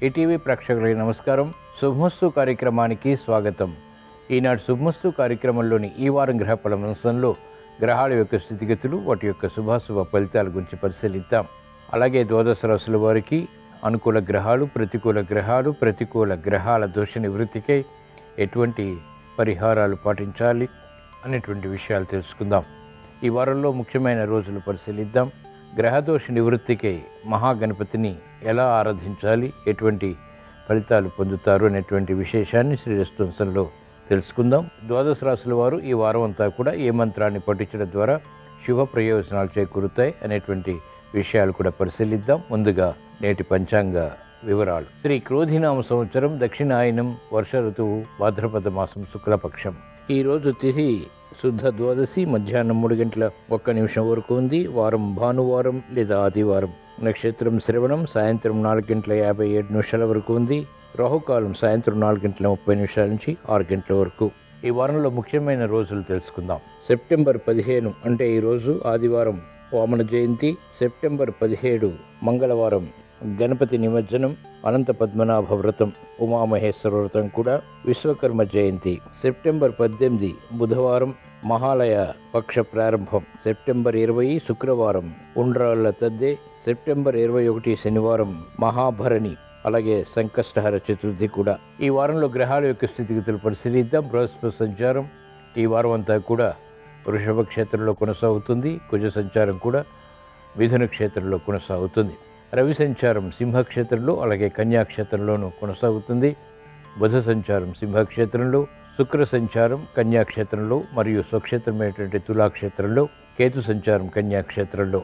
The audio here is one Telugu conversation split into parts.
ఈటీవీ ప్రేక్షకులకి నమస్కారం. శుభమస్తు కార్యక్రమానికి స్వాగతం. ఈనాటి శుభమస్తు కార్యక్రమంలోని ఈ వారం గ్రహ ఫలాంశంలో గ్రహాల యొక్క స్థితిగతులు, వాటి యొక్క శుభాశుభ ఫలితాల గురించి పరిశీలిద్దాం. అలాగే ద్వాదశ రాశుల వారికి అనుకూల గ్రహాలు, ప్రతికూల గ్రహాల దోష నివృత్తికై ఎటువంటి పరిహారాలు పాటించాలి అనేటువంటి విషయాలు తెలుసుకుందాం. ఈ వారంలో ముఖ్యమైన రోజులు పరిశీలిద్దాం. గ్రహదోష నివృత్తికై మహాగణపతిని ఎలా ఆరాధించాలి, ఎటువంటి ఫలితాలు పొందుతారు అనేటువంటి విశేషాన్ని శ్రీరస్వంశంలో తెలుసుకుందాం. ద్వాదశ రాశుల వారు ఈ వారం అంతా కూడా ఏ మంత్రాన్ని పఠించడం ద్వారా శుభ ప్రయోజనాలు చేకూరుతాయి అనేటువంటి విషయాలు కూడా పరిశీలిద్దాం. ముందుగా నేటి పంచాంగ వివరాలు. శ్రీ క్రోధినామ సంవత్సరం, దక్షిణాయనం, వర్ష ఋతువు, భాద్రపద మాసం, శుక్లపక్షం. ఈరోజు తిథి శుద్ధ ద్వాదశి, మధ్యాహ్నం 3:01 వరకు ఉంది. వారం భానువారం లేదా ఆదివారం. నక్షత్రం శ్రవణం, సాయంత్రం 4:57 వరకు ఉంది. రాహుకాలం సాయంత్రం 4:30 నుంచి 6 వరకు. ఈ వారంలో ముఖ్యమైన రోజులు తెలుసుకుందాం. సెప్టెంబర్ 15 అంటే ఈరోజు ఆదివారం వామన జయంతి. సెప్టెంబర్ 17 మంగళవారం గణపతి నిమజ్జనం, అనంత పద్మనాభ వ్రతం, ఉమామహేశ్వర వ్రతం కూడా. విశ్వకర్మ జయంతి. సెప్టెంబర్ 18 బుధవారం మహాలయ పక్ష ప్రారంభం. సెప్టెంబర్ 20 శుక్రవారం ఉండ్రాళ్ల తద్దే. సెప్టెంబర్ 21 శనివారం మహాభరణి, అలాగే సంకష్టహర చతుర్థి కూడా. ఈ వారంలో గ్రహాల యొక్క స్థితిగతులు పరిశీలిద్దాం. బృహస్పతి సంచారం ఈ వారం అంతా కూడా వృషభ క్షేత్రంలో కొనసాగుతుంది. కుజ సంచారం కూడా మిథున క్షేత్రంలో కొనసాగుతుంది. రవి సంచారం సింహక్షేత్రంలో, అలాగే కన్యాక్షేత్రంలోనూ కొనసాగుతుంది. బుధ సంచారం సింహక్షేత్రంలో, శుక్ర సంచారం కన్యాక్షేత్రంలో మరియు స్వక్షేత్రమైనటువంటి తులాక్షేత్రంలో, కేతు సంచారం కన్యాక్షేత్రంలో,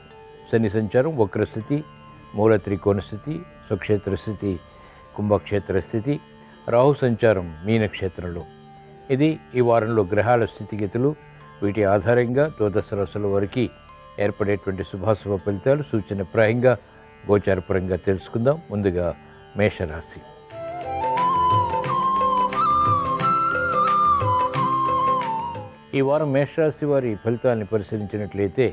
శని సంచారం వక్రస్థితి, మూల త్రికోణ స్థితి, స్వక్షేత్ర స్థితి, కుంభక్షేత్ర స్థితి, రాహు సంచారం మీనక్షేత్రంలో. ఇది ఈ వారంలో గ్రహాల స్థితిగతులు. వీటి ఆధారంగా ద్వాదశ రాశుల వారికి ఏర్పడేటువంటి శుభాశుభ ఫలితాలు సూచనప్రాయంగా గోచారపరంగా తెలుసుకుందాం. ముందుగా మేషరాశి. ఈ వారం మేషరాశి వారి ఫలితాలను పరిశీలించినట్లయితే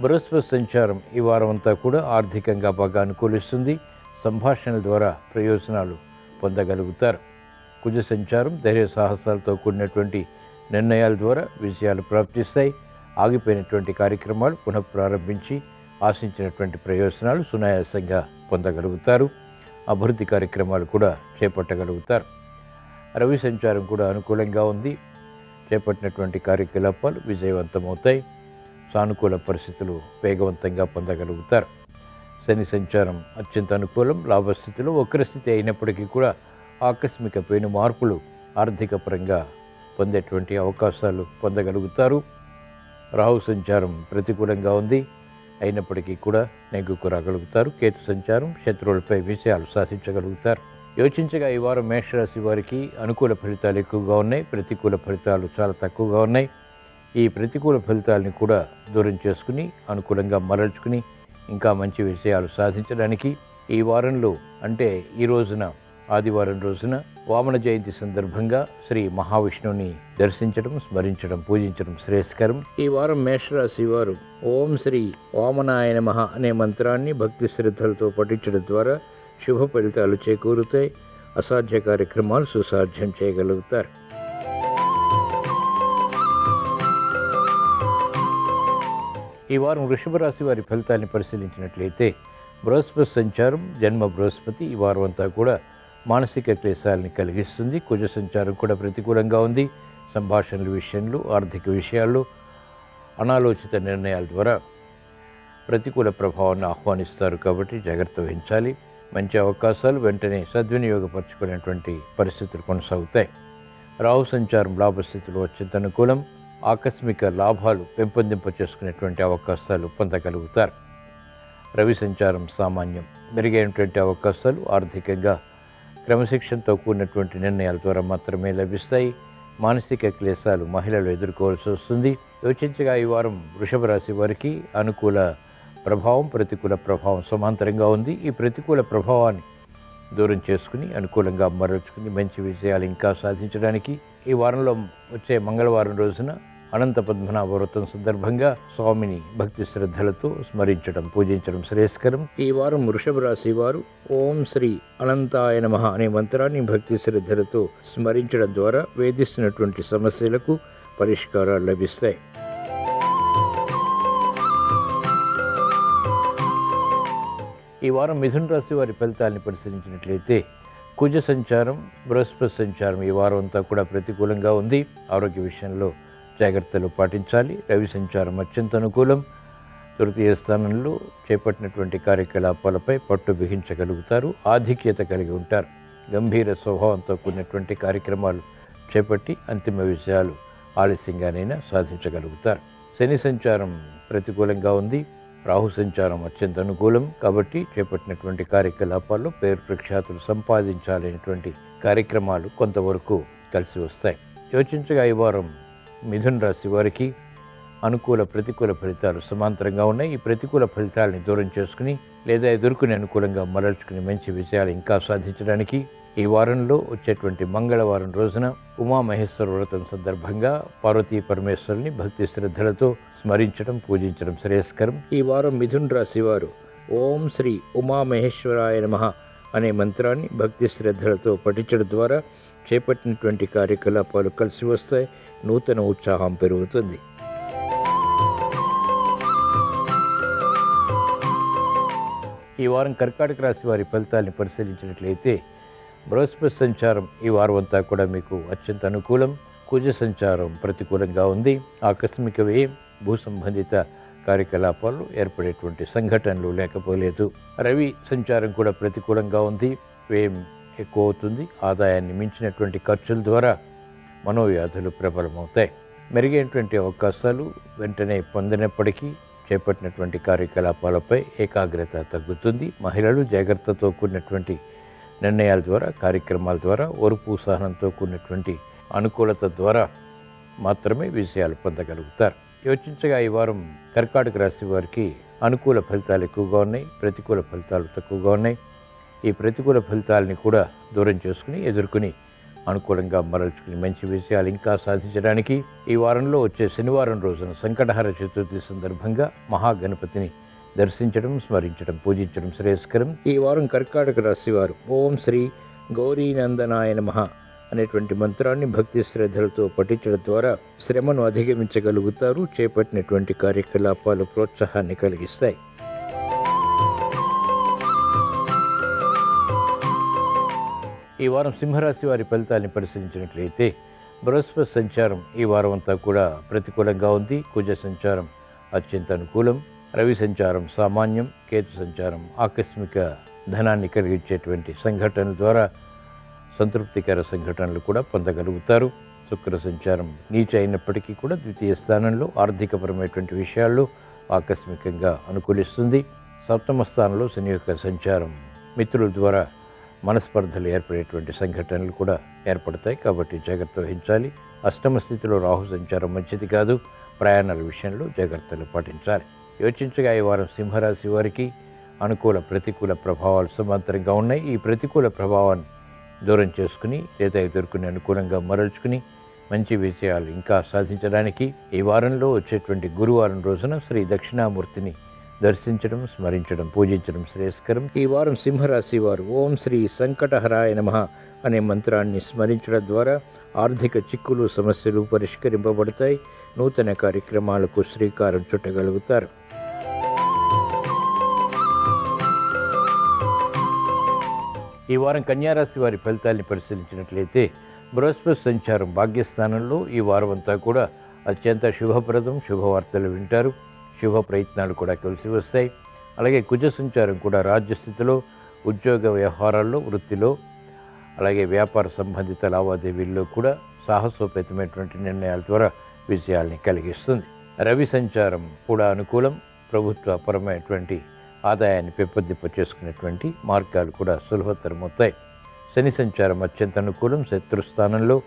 బృహస్పతి సంచారం ఈ వారం అంతా కూడా ఆర్థికంగా బాగా అనుకూలిస్తుంది. సంభాషణల ద్వారా ప్రయోజనాలు పొందగలుగుతారు. కుజ సంచారం ధైర్య సాహసాలతో కూడినటువంటి నిర్ణయాల ద్వారా విజయాలు ప్రాప్తిస్తాయి. ఆగిపోయినటువంటి కార్యక్రమాలు పునఃప్రారంభించి ఆశించినటువంటి ప్రయోజనాలు సునాయాసంగా పొందగలుగుతారు. అభివృద్ధి కార్యక్రమాలు కూడా చేపట్టగలుగుతారు. రవి సంచారం కూడా అనుకూలంగా ఉంది. చేపట్టినటువంటి కార్యకలాపాలు విజయవంతమవుతాయి. సానుకూల పరిస్థితులు వేగవంతంగా పొందగలుగుతారు. శని సంచారం అత్యంత అనుకూలం. లాభస్థితిలో వక్రస్థితి అయినప్పటికీ కూడా ఆకస్మిక పెను మార్పులు ఆర్థిక పరంగా పొందేటువంటి అవకాశాలు పొందగలుగుతారు. రాహు సంచారం ప్రతికూలంగా ఉంది, అయినప్పటికీ కూడా నెగ్గుకు రాగలుగుతారు. కేతు సంచారం శత్రువులపై విజయాలు సాధించగలుగుతారు. యోచించగా ఈ వారం మేషరాశి వారికి అనుకూల ఫలితాలు ఎక్కువగా ఉన్నాయి, ప్రతికూల ఫలితాలు చాలా తక్కువగా ఉన్నాయి. ఈ ప్రతికూల ఫలితాలని కూడా దూరం చేసుకుని అనుకూలంగా మరల్చుకుని ఇంకా మంచి విజయాలు సాధించడానికి ఈ వారంలో, అంటే ఈ రోజున ఆదివారం రోజున వామన జయంతి సందర్భంగా శ్రీ మహావిష్ణువుని దర్శించడం, స్మరించడం, పూజించడం శ్రేయస్కరం. ఈ వారం మేషరాశి వారు ఓం శ్రీ వామనాయ నమః అనే మంత్రాన్ని భక్తి శ్రద్ధలతో పఠించడం ద్వారా శుభ ఫలితాలు చేకూరుతాయి. అసాధ్య కార్యక్రమాలు సుసాధ్యం చేయగలుగుతారు. ఈ వారం వృషభ రాశి వారి ఫలితాన్ని పరిశీలించినట్లయితే బృహస్పతి సంచారం జన్మ బృహస్పతి ఈ వారం అంతా కూడా మానసిక క్లేశాలని కలిగిస్తుంది. కుజ సంచారం కూడా ప్రతికూలంగా ఉంది. సంభాషణల విషయంలో, ఆర్థిక విషయాల్లో అనాలోచిత నిర్ణయాల ద్వారా ప్రతికూల ప్రభావాన్ని ఆహ్వానిస్తారు. కాబట్టి జాగ్రత్త వహించాలి. మంచి అవకాశాలు వెంటనే సద్వినియోగపరచుకునేటువంటి పరిస్థితులు కొనసాగుతాయి. రాహు సంచారం లాభస్థితిలో అత్యంత అనుకూలం. ఆకస్మిక లాభాలు పెంపొందింప చేసుకునేటువంటి అవకాశాలు పొందగలుగుతారు. రవి సంచారం సామాన్యం. మెరుగైనటువంటి అవకాశాలు ఆర్థికంగా క్రమశిక్షణతో కూడినటువంటి నిర్ణయాల ద్వారా మాత్రమే లభిస్తాయి. మానసిక క్లేశాలు మహిళలు ఎదుర్కోవాల్సి వస్తుంది. యోచించగా ఈ వారం వృషభ రాశి వారికి అనుకూల ప్రభావం, ప్రతికూల ప్రభావం సమాంతరంగా ఉంది. ఈ ప్రతికూల ప్రభావాన్ని దూరం చేసుకుని అనుకూలంగా మరల్చుకుని మంచి విజయాలు ఇంకా సాధించడానికి ఈ వారంలో వచ్చే మంగళవారం రోజున అనంత పద్మనాభ వ్రతం సందర్భంగా స్వామిని భక్తి శ్రద్ధలతో స్మరించడం పూజించడం శ్రేయస్కరం. ఈ వారం వృషభ రాశి వారు ఓం శ్రీ అనంతాయ నమః అనే మంత్రాన్ని భక్తి శ్రద్ధలతో స్మరించడం ద్వారా వేధిస్తున్నటువంటి సమస్యలకు పరిష్కారాలు లభిస్తాయి. ఈ వారం మిథున రాశి వారి ఫలితాలను పరిశీలించినట్లయితే కుజ సంచారం, బృహస్పతి సంచారం ఈ వారం అంతా కూడా ప్రతికూలంగా ఉంది. ఆరోగ్య విషయంలో జాగ్రత్తలు పాటించాలి. రవి సంచారం అత్యంత అనుకూలం. తృతీయ స్థానంలో చేపట్టినటువంటి కార్యకలాపాలపై పట్టు బిగించగలుగుతారు. ఆధిక్యత కలిగి ఉంటారు. గంభీర స్వభావంతో కూడినటువంటి కార్యక్రమాలు చేపట్టి అంతిమ విజయాలు ఆలస్యంగానైనా సాధించగలుగుతారు. శని సంచారం ప్రతికూలంగా ఉంది. రాహు సంచారం అత్యంత అనుకూలం. కాబట్టి చేపట్టినటువంటి కార్యకలాపాల్లో పేరు ప్రఖ్యాతులు సంపాదించాలనేటువంటి కార్యక్రమాలు కొంతవరకు కలిసి వస్తాయి. యోచించగా ఈ వారం మిథున రాశి వారికి అనుకూల ప్రతికూల ఫలితాలు సమాంతరంగా ఉన్నాయి. ఈ ప్రతికూల ఫలితాలని దూరం చేసుకుని లేదా ఎదుర్కొని అనుకూలంగా మరల్చుకుని మంచి విజయాలు ఇంకా సాధించడానికి ఈ వారంలో వచ్చేటువంటి మంగళవారం రోజున ఉమామహేశ్వర వ్రతం సందర్భంగా పార్వతీ పరమేశ్వరుని భక్తి శ్రద్ధలతో స్మరించడం పూజించడం శ్రేయస్కరం. ఈ వారం మిథున రాశి వారు ఓం శ్రీ ఉమామహేశ్వరాయ నమః అనే మంత్రాన్ని భక్తి శ్రద్ధలతో పఠించడం ద్వారా చేపట్టినటువంటి కార్యకలాపాలు కలిసి వస్తాయి. నూతన ఉత్సాహం పెరుగుతుంది. ఈ వారం కర్కాటక రాశి వారి ఫలితాలను పరిశీలించినట్లయితే బృహస్పతి సంచారం ఈ వారం అంతా కూడా మీకు అత్యంత అనుకూలం. కుజ సంచారం ప్రతికూలంగా ఉంది. ఆకస్మిక వ్యయం, భూ సంబంధిత కార్యకలాపాలు ఏర్పడేటువంటి సంఘటనలు లేకపోలేదు. రవి సంచారం కూడా ప్రతికూలంగా ఉంది. వ్యయం ఎక్కువ అవుతుంది. ఆదాయాన్ని మించినటువంటి ఖర్చుల ద్వారా మనోవ్యాధులు ప్రబలమవుతాయి. మెరుగైనటువంటి అవకాశాలు వెంటనే పొందినప్పటికీ చేపట్టినటువంటి కార్యకలాపాలపై ఏకాగ్రత తగ్గుతుంది. మహిళలు జాగ్రత్తతో కూడినటువంటి నిర్ణయాల ద్వారా, కార్యక్రమాల ద్వారా, ఓర్పు సహనంతో కూడినటువంటి అనుకూలత ద్వారా మాత్రమే విజయాలు పొందగలుగుతారు. యోచించగా ఈ వారం కర్కాటక రాశి వారికి అనుకూల ఫలితాలు ఎక్కువగా ఉన్నాయి. ప్రతికూల ఫలితాలు తక్కువగా ఉన్నాయి. ఈ ప్రతికూల ఫలితాలని కూడా దూరం చేసుకుని ఎదుర్కొని అనుకూలంగా మరల్చుకుని మంచి విజయాలు ఇంకా సాధించడానికి ఈ వారంలో వచ్చే శనివారం రోజున సంకటహర చతుర్థి సందర్భంగా మహాగణపతిని దర్శించడం, స్మరించడం, పూజించడం శ్రేయస్కరం. ఈ వారం కర్కాటక రాశి వారు ఓం శ్రీ గౌరీనందనాయ నమః అనేటువంటి మంత్రాన్ని భక్తి శ్రద్ధలతో పఠించడం ద్వారా శ్రమను అధిగమించగలుగుతారు. చేపట్టినటువంటి కార్యకలాపాలు ప్రోత్సాహాన్ని కలిగిస్తాయి. ఈ వారం సింహరాశి వారి ఫలితాన్ని పరిశీలించినట్లయితే బృహస్పతి సంచారం ఈ వారం అంతా కూడా ప్రతికూలంగా ఉంది. కుజ సంచారం అత్యంత అనుకూలం. రవి సంచారం సామాన్యం. కేతు సంచారం ఆకస్మిక ధనాన్ని కలిగించేటువంటి సంఘటనల ద్వారా సంతృప్తికర సంఘటనలు కూడా పొందగలుగుతారు. శుక్ర సంచారం నీచ అయినప్పటికీ కూడా ద్వితీయ స్థానంలో ఆర్థికపరమైనటువంటి విషయాల్లో ఆకస్మికంగా అనుకూలిస్తుంది. సప్తమ స్థానంలో శని యొక్క సంచారం మిత్రుల ద్వారా మనస్పర్ధలు ఏర్పడేటువంటి సంఘటనలు కూడా ఏర్పడతాయి. కాబట్టి జాగ్రత్త వహించాలి. అష్టమ స్థితిలో రాహు సంచారం మంచిది కాదు. ప్రయాణాల విషయంలో జాగ్రత్తలు పాటించాలి. యోచించగా ఈ వారం సింహరాశి వారికి అనుకూల ప్రతికూల ప్రభావాలు సమాంతరంగా ఉన్నాయి. ఈ ప్రతికూల ప్రభావాన్ని దూరం చేసుకుని లేదా ఎదుర్కొని అనుకూలంగా మరల్చుకుని మంచి విజయాలు ఇంకా సాధించడానికి ఈ వారంలో వచ్చేటువంటి గురువారం రోజున శ్రీ దక్షిణామూర్తిని దర్శించడం, స్మరించడం, పూజించడం శ్రేయస్కరం. ఈ వారం సింహరాశి వారు ఓం శ్రీ సంకటహరాయ నమః అనే మంత్రాన్ని స్మరించడం ద్వారా ఆర్థిక చిక్కులు, సమస్యలు పరిష్కరింపబడతాయి. నూతన కార్యక్రమాలకు శ్రీకారం చుట్టగలుగుతారు. ఈ వారం కన్యారాశి వారి ఫలితాన్ని పరిశీలించినట్లయితే బృహస్పతి సంచారం భాగ్యస్థానంలో ఈ వారం అంతా కూడా అత్యంత శుభప్రదం. శుభవార్తలు వింటారు. శుభ ప్రయత్నాలు కూడా కలిసి వస్తాయి. అలాగే కుజ సంచారం కూడా రాజ్యస్థితిలో, ఉద్యోగ వ్యవహారాల్లో, వృత్తిలో, అలాగే వ్యాపార సంబంధిత లావాదేవీల్లో కూడా సాహసోపేతమైనటువంటి నిర్ణయాల ద్వారా విజయాల్ని కలిగిస్తుంది. రవి సంచారం కూడా అనుకూలం. ప్రభుత్వపరమైనటువంటి ఆదాయాన్ని పెంపొందింప చేసుకునేటువంటి మార్గాలు కూడా సులభతరమవుతాయి. శని సంచారం అత్యంత అనుకూలం. శత్రుస్థానంలో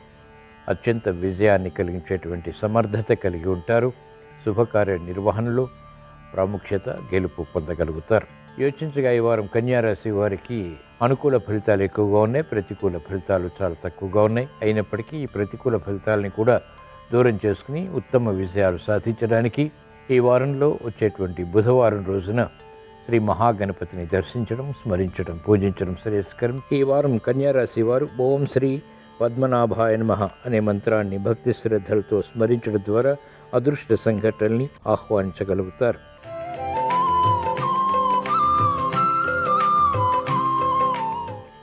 అత్యంత విజయాన్ని కలిగించేటువంటి సమర్థత కలిగి ఉంటారు. శుభకార్య నిర్వహణలో ప్రాముఖ్యత, గెలుపు పొందగలుగుతారు. యోచించగా ఈ వారం కన్యారాశి వారికి అనుకూల ఫలితాలు ఎక్కువగా ఉన్నాయి. ప్రతికూల ఫలితాలు చాలా తక్కువగా ఉన్నాయి. అయినప్పటికీ ఈ ప్రతికూల ఫలితాలని కూడా దూరం చేసుకుని ఉత్తమ విజయాలు సాధించడానికి ఈ వారంలో వచ్చేటువంటి బుధవారం రోజున శ్రీ మహాగణపతిని దర్శించడం, స్మరించడం, పూజించడం శ్రేయస్కరం. ఈ వారం కన్యారాశి వారు ఓం శ్రీ పద్మనాభాయ నమః అనే మంత్రాన్ని భక్తి శ్రద్ధలతో స్మరించడం ద్వారా అదృష్ట సంఘటనల్ని ఆహ్వానించగలుగుతారు.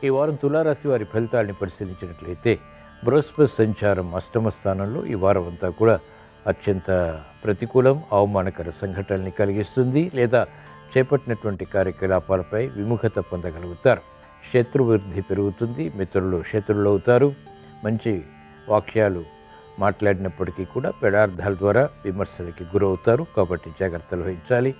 ఈ వారం తులారాశి వారి ఫలితాలని పరిశీలించినట్లయితే బృహస్పతి సంచారం అష్టమ స్థానంలో ఈ వారం అంతా కూడా అత్యంత ప్రతికూలం, అవమానకర సంఘటనల్ని కలిగిస్తుంది. లేదా చేపట్టినటువంటి కార్యకలాపాలపై విముఖత పొందగలుగుతారు. శత్రువృద్ధి పెరుగుతుంది, మిత్రులు శత్రువులు అవుతారు. మంచి వాక్యాలు మాట్లాడినప్పటికీ కూడా పెడార్థాల ద్వారా విమర్శలకి గురవుతారు. కాబట్టి జాగ్రత్తలు వహించాలి.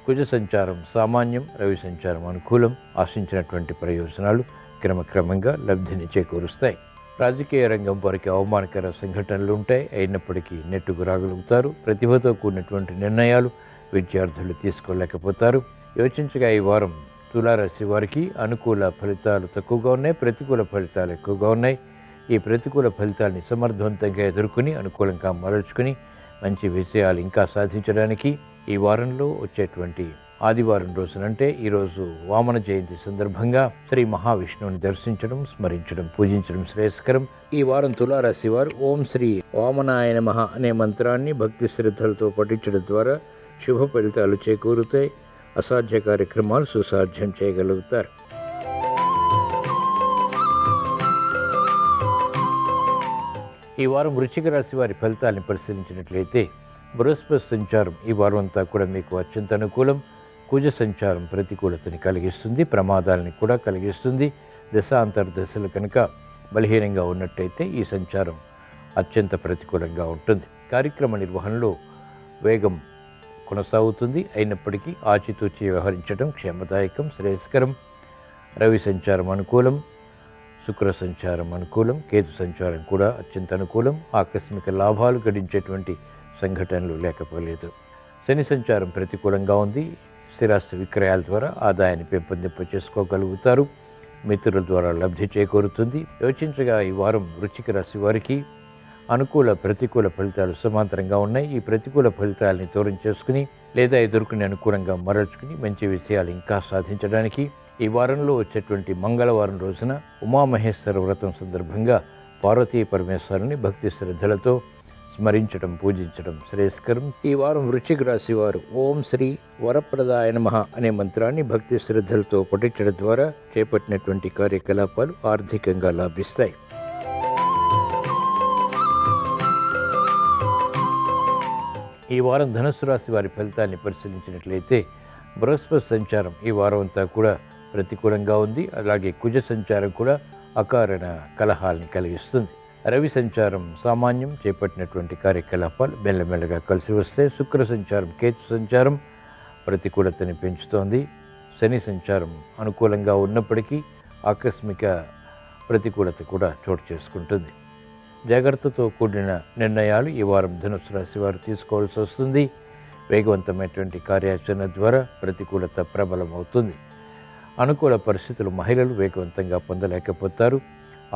కుజ సంచారం సామాన్యం, రవి సంచారం అనుకూలం. ఆశించినటువంటి ప్రయోజనాలు క్రమక్రమంగా లబ్ధిని చేకూరుస్తాయి. రాజకీయ రంగం వారికి అవమానకర సంఘటనలు ఉంటాయి, అయినప్పటికీ నెట్టుకు రాగలుగుతారు. ప్రతిభతో కూడినటువంటి నిర్ణయాలు విద్యార్థులు తీసుకోలేకపోతారు. యోచించగా ఈ వారం తులారాశి వారికి అనుకూల ఫలితాలు తక్కువగా ఉన్నాయి, ప్రతికూల ఫలితాలు ఎక్కువగా ఉన్నాయి. ఈ ప్రతికూల ఫలితాలని సమర్థవంతంగా ఎదుర్కొని అనుకూలంగా మరల్చుకుని మంచి విజయాలు ఇంకా సాధించడానికి ఈ వారంలో వచ్చేటువంటి ఆదివారం రోజునంటే ఈరోజు వామన జయంతి సందర్భంగా శ్రీ మహావిష్ణువుని దర్శించడం, స్మరించడం, పూజించడం శ్రేయస్కరం. ఈ వారం తులారాశి వారు ఓం శ్రీ వామనాయ నమః అనే మంత్రాన్ని భక్తి శ్రద్ధలతో పఠించడం ద్వారా శుభ ఫలితాలు చేకూరుతాయి. అసాధ్య కార్యక్రమాలు సుసాధ్యం చేయగలుగుతారు. ఈ వారం వృశ్చిక రాశి వారి ఫలితాలను పరిశీలించినట్లయితే బృహస్పతి సంచారం ఈ వారం అంతా కూడా మీకు అత్యంత అనుకూలం. కుజ సంచారం ప్రతికూలతని కలిగిస్తుంది, ప్రమాదాలని కూడా కలిగిస్తుంది. దశాంతర్దశలు కనుక బలహీనంగా ఉన్నట్టయితే ఈ సంచారం అత్యంత ప్రతికూలంగా ఉంటుంది. కార్యక్రమ నిర్వహణలో వేగం కొనసాగుతుంది, అయినప్పటికీ ఆచితూచి వ్యవహరించడం క్షేమదాయకం, శ్రేయస్కరం. రవి సంచారం అనుకూలం, శుక్ర సంచారం అనుకూలం, కేతు సంచారం కూడా అత్యంత అనుకూలం. ఆకస్మిక లాభాలు గడించేటువంటి సంఘటనలు లేకపోలేదు. శని సంచారం ప్రతికూలంగా ఉంది. స్థిరాస్తి విక్రయాల ద్వారా ఆదాయాన్ని పెంపొందింప చేసుకోగలుగుతారు. మిత్రుల ద్వారా లబ్ధి చేకూరుతుంది. యోచించగా ఈ వారం వృశ్చిక రాశి వారికి అనుకూల ప్రతికూల ఫలితాలు సమాంతరంగా ఉన్నాయి. ఈ ప్రతికూల ఫలితాలని దూరం చేసుకుని లేదా ఎదుర్కొని అనుకూలంగా మరల్చుకుని మంచి విషయాలు ఇంకా సాధించడానికి ఈ వారంలో వచ్చేటువంటి మంగళవారం రోజున ఉమామహేశ్వర వ్రతం సందర్భంగా పార్వతీ పరమేశ్వరుని భక్తి శ్రద్ధలతో స్మరించడం, పూజించడం శ్రేయస్కరం. ఈ వారం వృశ్చిక రాశి వారు ఓం శ్రీ వరప్రదాయ నమః అనే మంత్రాన్ని భక్తి శ్రద్ధలతో పఠించడం ద్వారా చేపట్టినటువంటి కార్యకలాపాలు ఆర్థికంగా లాభిస్తాయి. ఈ వారం ధనుస్సు రాశి వారి ఫలితాన్ని పరిశీలించినట్లయితే బృహస్పతి సంచారం ఈ వారం అంతా కూడా ప్రతికూలంగా ఉంది. అలాగే కుజ సంచారం కూడా అకారణ కలహాల్ని కలిగిస్తుంది. రవి సంచారం సామాన్యం, చేపట్టినటువంటి కార్యకలాపాలు మెల్లమెల్లగా కలిసి వస్తాయి. శుక్ర సంచారం, కేతు సంచారం ప్రతికూలతని పెంచుతోంది. శని సంచారం అనుకూలంగా ఉన్నప్పటికీ ఆకస్మిక ప్రతికూలత కూడా చోటు చేసుకుంటుంది. జాగ్రత్తతో కూడిన నిర్ణయాలు ఈ వారం ధనుస్సు రాశి వారు తీసుకోవాల్సి వస్తుంది. వేగవంతమైనటువంటి కార్యాచరణ ద్వారా ప్రతికూలత ప్రబలం అవుతుంది. అనుకూల పరిస్థితులు మహిళలు వేగవంతంగా పొందలేకపోతారు.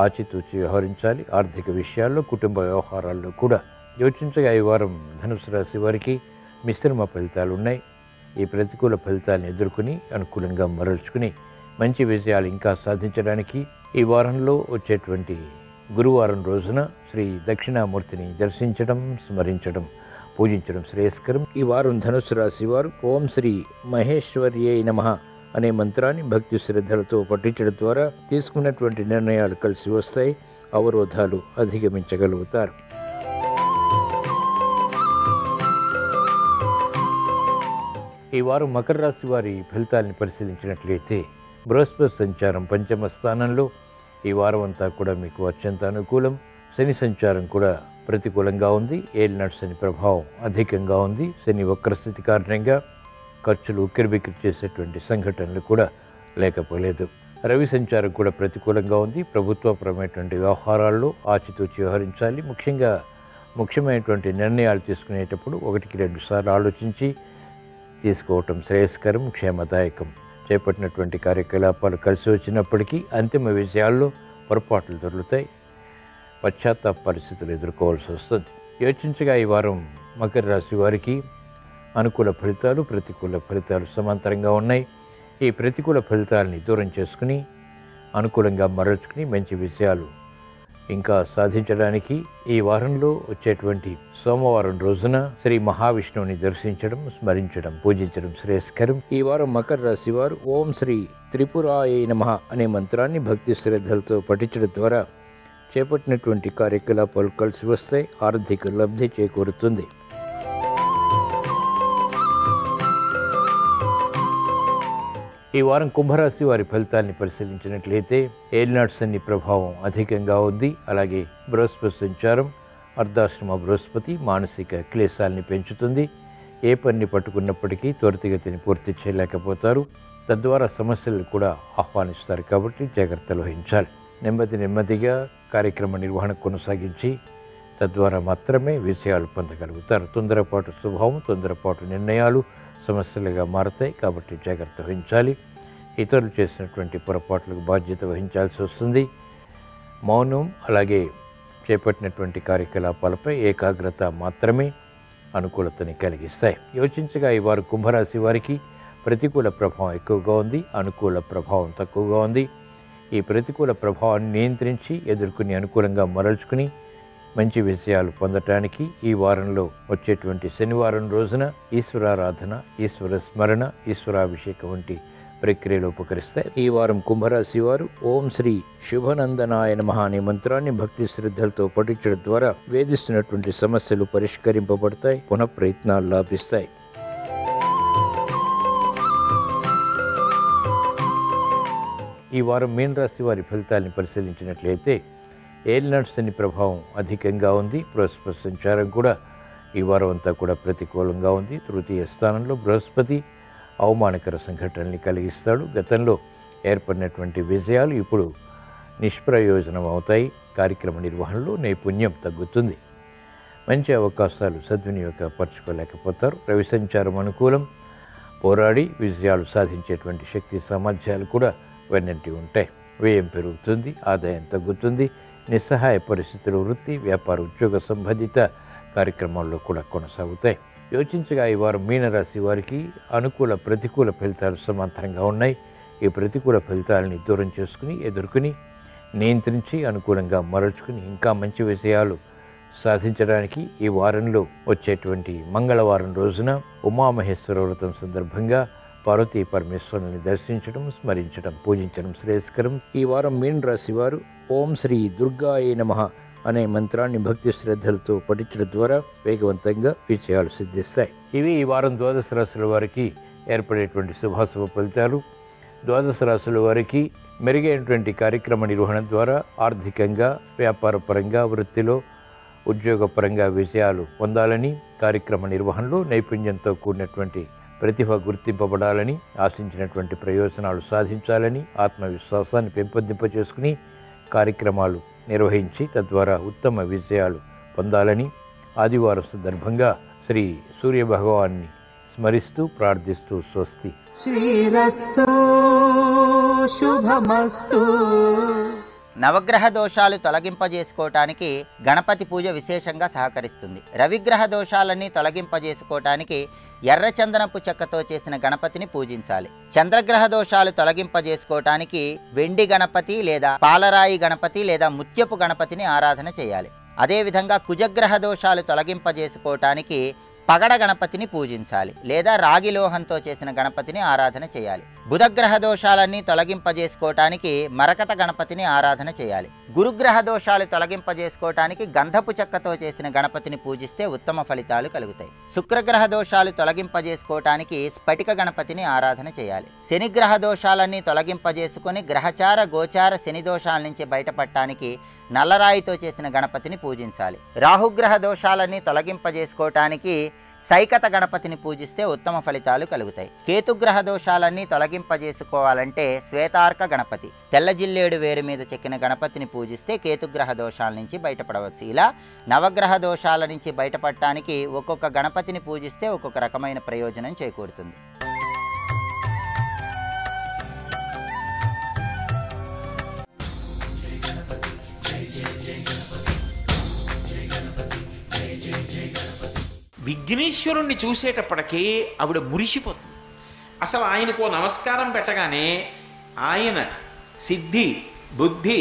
ఆచితూచి వ్యవహరించాలి. ఆర్థిక విషయాల్లో, కుటుంబ వ్యవహారాల్లో కూడా యోచించగా ఈ వారం ధనుసు రాశి వారికి మిశ్రమ ఫలితాలు ఉన్నాయి. ఈ ప్రతికూల ఫలితాలను ఎదుర్కొని అనుకూలంగా మరల్చుకుని మంచి విజయాలు ఇంకా సాధించడానికి ఈ వారంలో వచ్చేటువంటి గురువారం రోజున శ్రీ దక్షిణామూర్తిని దర్శించడం, స్మరించడం, పూజించడం శ్రేయస్కరం. ఈ వారం ధనుసు రాశి వారు ఓం శ్రీ మహేశ్వర్యై నమః అనే మంత్రాన్ని భక్తి శ్రద్ధలతో పఠించడం ద్వారా తీసుకున్నటువంటి నిర్ణయాలు కలిసి వస్తాయి. అవరోధాలు అధిగమించగలుగుతారు. ఈ వారం మకర రాశి వారి ఫలితాలను పరిశీలించినట్లయితే బృహస్పతి సంచారం పంచమ స్థానంలో ఈ వారం అంతా కూడా మీకు అత్యంత అనుకూలం. శని సంచారం కూడా ప్రతికూలంగా ఉంది. ఏలినాటి శని ప్రభావం అధికంగా ఉంది. శని వక్రస్థితి కారణంగా ఖర్చులు ఉక్కిరిబిక్కిరి చేసేటువంటి సంఘటనలు కూడా లేకపోలేదు. రవి సంచారం కూడా ప్రతికూలంగా ఉంది. ప్రభుత్వపరమైనటువంటి వ్యవహారాల్లో ఆచితూచి వ్యవహరించాలి. ముఖ్యమైనటువంటి నిర్ణయాలు తీసుకునేటప్పుడు 1-2 సార్లు ఆలోచించి తీసుకోవటం శ్రేయస్కరం, క్షేమదాయకం. చేపట్టినటువంటి కార్యకలాపాలు కలిసి వచ్చినప్పటికీ అంతిమ విజయాల్లో పొరపాట్లు దొరుకుతాయి. పశ్చాత్తాప పరిస్థితులు ఎదుర్కోవాల్సి వస్తుంది. యోచించగా ఈ వారం మకర రాశి వారికి అనుకూల ఫలితాలు, ప్రతికూల ఫలితాలు సమాంతరంగా ఉన్నాయి. ఈ ప్రతికూల ఫలితాలని దూరం చేసుకుని అనుకూలంగా మరల్చుకుని మంచి విషయాలు ఇంకా సాధించడానికి ఈ వారంలో వచ్చేటువంటి సోమవారం రోజున శ్రీ మహావిష్ణువుని దర్శించడం, స్మరించడం, పూజించడం శ్రేయస్కరం. ఈ వారం మకర రాశి వారు ఓం శ్రీ త్రిపురాయ నమః అనే మంత్రాన్ని భక్తి శ్రద్ధలతో పఠించడం ద్వారా చేపట్టినటువంటి కార్యకలాపాలు కలిసి వస్తాయి. ఆర్థిక లబ్ధి చేకూరుతుంది. ఈ వారం కుంభరాశి వారి ఫలితాన్ని పరిశీలించినట్లయితే ఏలినాటి శని ప్రభావం అధికంగా ఉంది. అలాగే బృహస్పతి సంచారం, అర్ధాశ్రమ బృహస్పతి మానసిక క్లేశాలని పెంచుతుంది. ఏ పని పట్టుకున్నప్పటికీ త్వరితగతిని పూర్తి చేయలేకపోతారు. తద్వారా సమస్యలు కూడా ఆహ్వానిస్తారు. కాబట్టి జాగ్రత్తలు వహించాలి. నెమ్మదిగా కార్యక్రమ నిర్వహణ కొనసాగించి తద్వారా మాత్రమే విజయాలు పొందగలుగుతారు. తొందరపాటు స్వభావం, తొందరపాటు నిర్ణయాలు సమస్యలుగా మారతాయి. కాబట్టి జాగ్రత్త వహించాలి. ఇతరులు చేసినటువంటి పొరపాట్లకు బాధ్యత వహించాల్సి వస్తుంది. మౌనం, అలాగే చేపట్టినటువంటి కార్యకలాపాలపై ఏకాగ్రత మాత్రమే అనుకూలతని కలిగిస్తాయి. యోచించగా ఈ వారు కుంభరాశి వారికి ప్రతికూల ప్రభావం ఎక్కువగా ఉంది, అనుకూల ప్రభావం తక్కువగా ఉంది. ఈ ప్రతికూల ప్రభావాన్ని నియంత్రించి ఎదుర్కొని అనుకూలంగా మరల్చుకుని మంచి విషయాలు పొందటానికి ఈ వారంలో వచ్చేటువంటి శనివారం రోజున ఈశ్వరారాధన, ఈశ్వర స్మరణ, ఈశ్వరాభిషేకం వంటి ప్రక్రియలు ఉపకరిస్తాయి. ఈ వారం కుంభరాశి వారు ఓం శ్రీ శుభనందనాయ నమః అనే మంత్రాన్ని భక్తి శ్రద్ధలతో పఠించడం ద్వారా వేధిస్తున్నటువంటి సమస్యలు పరిష్కరింపబడతాయి. పునః ప్రయత్నాలు లాభిస్తాయి. ఈ వారం మీన రాశి వారి ఫలితాలను పరిశీలించినట్లయితే ఏలినాటి శని ప్రభావం అధికంగా ఉంది. బృహస్పతి సంచారం కూడా ఈ వారం అంతా కూడా ప్రతికూలంగా ఉంది. తృతీయ స్థానంలో బృహస్పతి అవమానకర సంఘటనల్ని కలిగిస్తాడు. గతంలో ఏర్పడినటువంటి విజయాలు ఇప్పుడు నిష్ప్రయోజనం అవుతాయి. కార్యక్రమ నిర్వహణలో నైపుణ్యం తగ్గుతుంది. మంచి అవకాశాలు సద్వినియోగపరచుకోలేకపోతారు. రవి సంచారం అనుకూలం. పోరాడి విజయాలు సాధించేటువంటి శక్తి సామర్థ్యాలు కూడా వెన్నంటి ఉంటాయి. వ్యయం పెరుగుతుంది, ఆదాయం తగ్గుతుంది. నిస్సహాయ పరిస్థితులు వృత్తి, వ్యాపార, ఉద్యోగ సంబంధిత కార్యక్రమాల్లో కూడా కొనసాగుతాయి. యోచించగా ఈ వారం మీనరాశి వారికి అనుకూల, ప్రతికూల ఫలితాలు సమాంతరంగా ఉన్నాయి. ఈ ప్రతికూల ఫలితాలని దూరం చేసుకుని ఎదుర్కొని నియంత్రించి అనుకూలంగా మరల్చుకుని ఇంకా మంచి విషయాలు సాధించడానికి ఈ వారంలో వచ్చేటువంటి మంగళవారం రోజున ఉమామహేశ్వర వ్రతం సందర్భంగా పార్వతీ పరమేశ్వరుని దర్శించడం, స్మరించడం, పూజించడం శ్రేయస్కరం. ఈ వారం మీన రాశి వారు ఓం శ్రీ దుర్గాయ నమః అనే మంత్రాన్ని భక్తి శ్రద్ధలతో పఠించడం ద్వారా వేగవంతంగా విజయాలు సిద్ధిస్తాయి. ఇవి ఈ వారం ద్వాదశ రాశుల వారికి ఏర్పడేటువంటి శుభాశుభ ఫలితాలు. ద్వాదశ రాశుల వారికి మెరుగైనటువంటి కార్యక్రమ నిర్వహణ ద్వారా ఆర్థికంగా, వ్యాపారపరంగా, వృత్తిలో, ఉద్యోగపరంగా విజయాలు పొందాలని, కార్యక్రమ నిర్వహణలో నైపుణ్యంతో కూడినటువంటి ప్రతిభ గుర్తింపబడాలని, ఆశించినటువంటి ప్రయోజనాలు సాధించాలని, ఆత్మవిశ్వాసాన్ని పెంపొందింపచేసుకుని కార్యక్రమాలు నిర్వహించి తద్వారా ఉత్తమ విజయాలు పొందాలని ఆదివారం సందర్భంగా శ్రీ సూర్య భగవాన్ని స్మరిస్తూ ప్రార్థిస్తూ స్వస్తి. శ్రీరస్తు శుభమస్తు. నవగ్రహ దోషాలు తొలగింపజేసుకోవటానికి గణపతి పూజ విశేషంగా సహకరిస్తుంది. రవిగ్రహ దోషాలన్నీ తొలగింపజేసుకోవటానికి ఎర్రచందనపు చెక్కతో చేసిన గణపతిని పూజించాలి. చంద్రగ్రహ దోషాలు తొలగింపజేసుకోవటానికి వెండి గణపతి లేదా పాలరాయి గణపతి లేదా ముత్యపు గణపతిని ఆరాధన చేయాలి. అదేవిధంగా కుజగ్రహ దోషాలు తొలగింపజేసుకోవటానికి పగడ గణపతిని పూజించాలి లేదా రాగి లోహంతో చేసిన గణపతిని ఆరాధన చేయాలి. బుధగ్రహ దోషాలన్నీ తొలగింపజేసుకోవటానికి మరకత గణపతిని ఆరాధన చేయాలి. గురుగ్రహ దోషాలు తొలగింపజేసుకోవటానికి గంధపు చెక్కతో చేసిన గణపతిని పూజిస్తే ఉత్తమ ఫలితాలు కలుగుతాయి. శుక్రగ్రహ దోషాలు తొలగింపజేసుకోవటానికి స్ఫటిక గణపతిని ఆరాధన చేయాలి. శనిగ్రహ దోషాలన్నీ తొలగింపజేసుకొని గ్రహచార గోచార శని దోషాల నుంచి బయటపడటానికి నల్లరాయితో చేసిన గణపతిని పూజించాలి. రాహుగ్రహ దోషాలన్నీ తొలగింపజేసుకోవటానికి సైకత గణపతిని పూజిస్తే ఉత్తమ ఫలితాలు కలుగుతాయి. కేతుగ్రహ దోషాలన్నీ తొలగింపజేసుకోవాలంటే శ్వేతార్క గణపతి, తెల్ల జిల్లేడు వేరు మీద చెక్కిన గణపతిని పూజిస్తే కేతుగ్రహ దోషాల నుంచి బయటపడవచ్చు. ఇలా నవగ్రహ దోషాల నుంచి బయటపడటానికి ఒక్కొక్క గణపతిని పూజిస్తే ఒక్కొక్క రకమైన ప్రయోజనం చేకూరుతుంది. విఘ్నేశ్వరుణ్ణి చూసేటప్పటికీ ఆవిడ మురిసిపోతుంది. అసలు ఆయనకు నమస్కారం పెట్టగానే ఆయన సిద్ధి, బుద్ధి,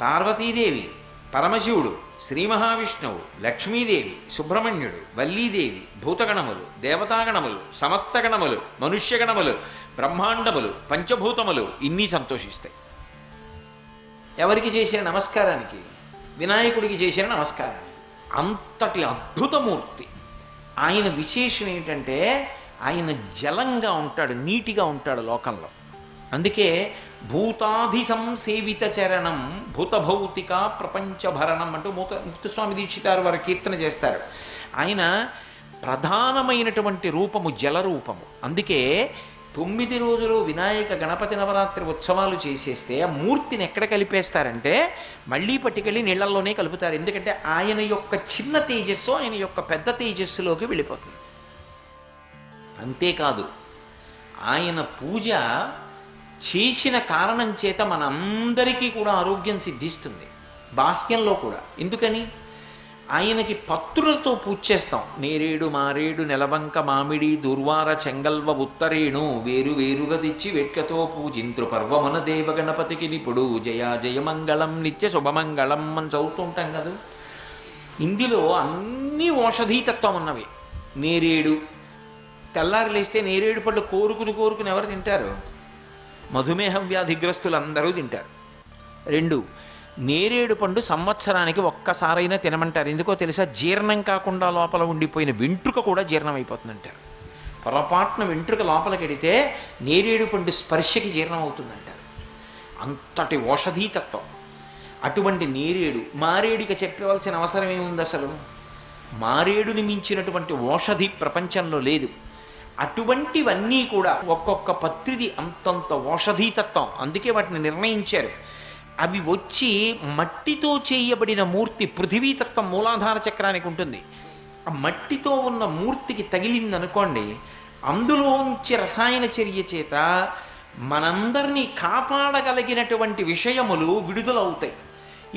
పార్వతీదేవి, పరమశివుడు, శ్రీ మహావిష్ణువు, లక్ష్మీదేవి, సుబ్రహ్మణ్యుడు, వల్లీదేవి, భూతగణములు, దేవతాగణములు, సమస్త గణములు, మనుష్యగణములు, బ్రహ్మాండములు, పంచభూతములు ఇన్ని సంతోషిస్తాయి. ఎవరికి చేసిన నమస్కారానికి? వినాయకుడికి చేసిన నమస్కారానికి. అంతటి అద్భుతమూర్తి ఆయన. విశేషం ఏమిటంటే ఆయన జలంగా ఉంటాడు, నీటిగా ఉంటాడు లోకంలో. అందుకే భూతాధి సంసేవిత చరణం భూతభౌతిక ప్రపంచభరణం అంటూ ముక్తస్వామి దీక్షితారు వారు కీర్తన చేస్తారు. ఆయన ప్రధానమైనటువంటి రూపము జలరూపము. అందుకే 9 రోజులు వినాయక గణపతి నవరాత్రి ఉత్సవాలు చేసేస్తే ఆ మూర్తిని ఎక్కడ కలిపేస్తారంటే మళ్ళీ పట్టుకెళ్ళి నీళ్లల్లోనే కలుపుతారు. ఎందుకంటే ఆయన యొక్క చిన్న తేజస్సు ఆయన యొక్క పెద్ద తేజస్సులోకి వెళ్ళిపోతుంది. అంతేకాదు ఆయన పూజ చేసిన కారణం చేత మనందరికీ కూడా ఆరోగ్యం సిద్ధిస్తుంది, బాహ్యంలో కూడా. ఎందుకని? ఆయనకి పత్రులతో పూజ చేస్తాం. నేరేడు, మారేడు, నెలవంక, మామిడి, దుర్వార, చెంగల్వ, ఉత్తరేణు వేరు వేరుగా తెచ్చి వెట్కతో పూజింత్రు పర్వమున దేవ గణపతికి నిపుడు జయ జయమంగళం నిత్య శుభమంగళం అని చదువుతుంటాం కదా. ఇందులో అన్నీ ఔషధీతత్వం ఉన్నవి. నేరేడు, తెల్లారి లేస్తే నేరేడు పళ్ళు కోరుకుని ఎవరు తింటారు? మధుమేహ వ్యాధిగ్రస్తులందరూ తింటారు. 2, నేరేడు పండు సంవత్సరానికి ఒక్కసారైనా తినమంటారు. ఎందుకో తెలుసా? జీర్ణం కాకుండా లోపల ఉండిపోయిన వెంట్రుక కూడా జీర్ణం అయిపోతుందంటారు. పొరపాటున వెంట్రుక లోపలికెడితే నేరేడు పండు స్పర్శకి జీర్ణం అవుతుందంటారు. అంతటి ఔషధీతత్వం. అటువంటి నేరేడు, మారేడికి చెప్పవలసిన అవసరం ఏముంది? అసలు మారేడుని మించినటువంటి ఔషధి ప్రపంచంలో లేదు. అటువంటివన్నీ కూడా ఒక్కొక్క పత్రిది అంతంత ఔషధీతత్వం. అందుకే వాటిని నిర్ణయించారు. అవి వచ్చి మట్టితో చేయబడిన మూర్తి పృథివీతత్వం మూలాధార చక్రానికి ఉంటుంది. ఆ మట్టితో ఉన్న మూర్తికి తగిలిందనుకోండి, అందులోంచి రసాయన చర్య చేత మనందరినీ కాపాడగలిగినటువంటి విషయములు విడుదలవుతాయి.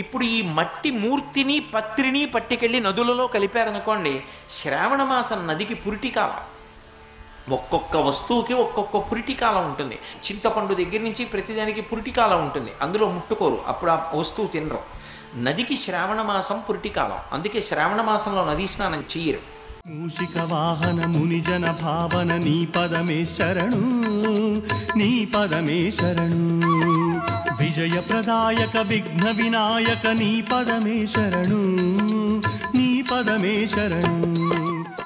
ఇప్పుడు ఈ మట్టి మూర్తిని పత్రిని పట్టుకెళ్ళి నదులలో కలిపారనుకోండి, శ్రావణ మాసం నదికి పురిటికాలం. ఒక్కొక్క వస్తువుకి ఒక్కొక్క పురిటికాలం ఉంటుంది. చింతపండు దగ్గర నుంచి ప్రతిదానికి పురిటికాలం ఉంటుంది. అందులో ముట్టుకోరు, అప్పుడు ఆ వస్తువు తినరు. నదికి శ్రావణ మాసం పురిటికాలం. అందుకే శ్రావణ మాసంలో నదీ స్నానం చెయ్యరు. మూషిక వాహన మునిజన భావన నీ పదమే శరణు, నీ పదమే శరణు. విజయ ప్రదాయక విఘ్న వినాయక నీ పదమే శరణు, నీ పదమే శరణు.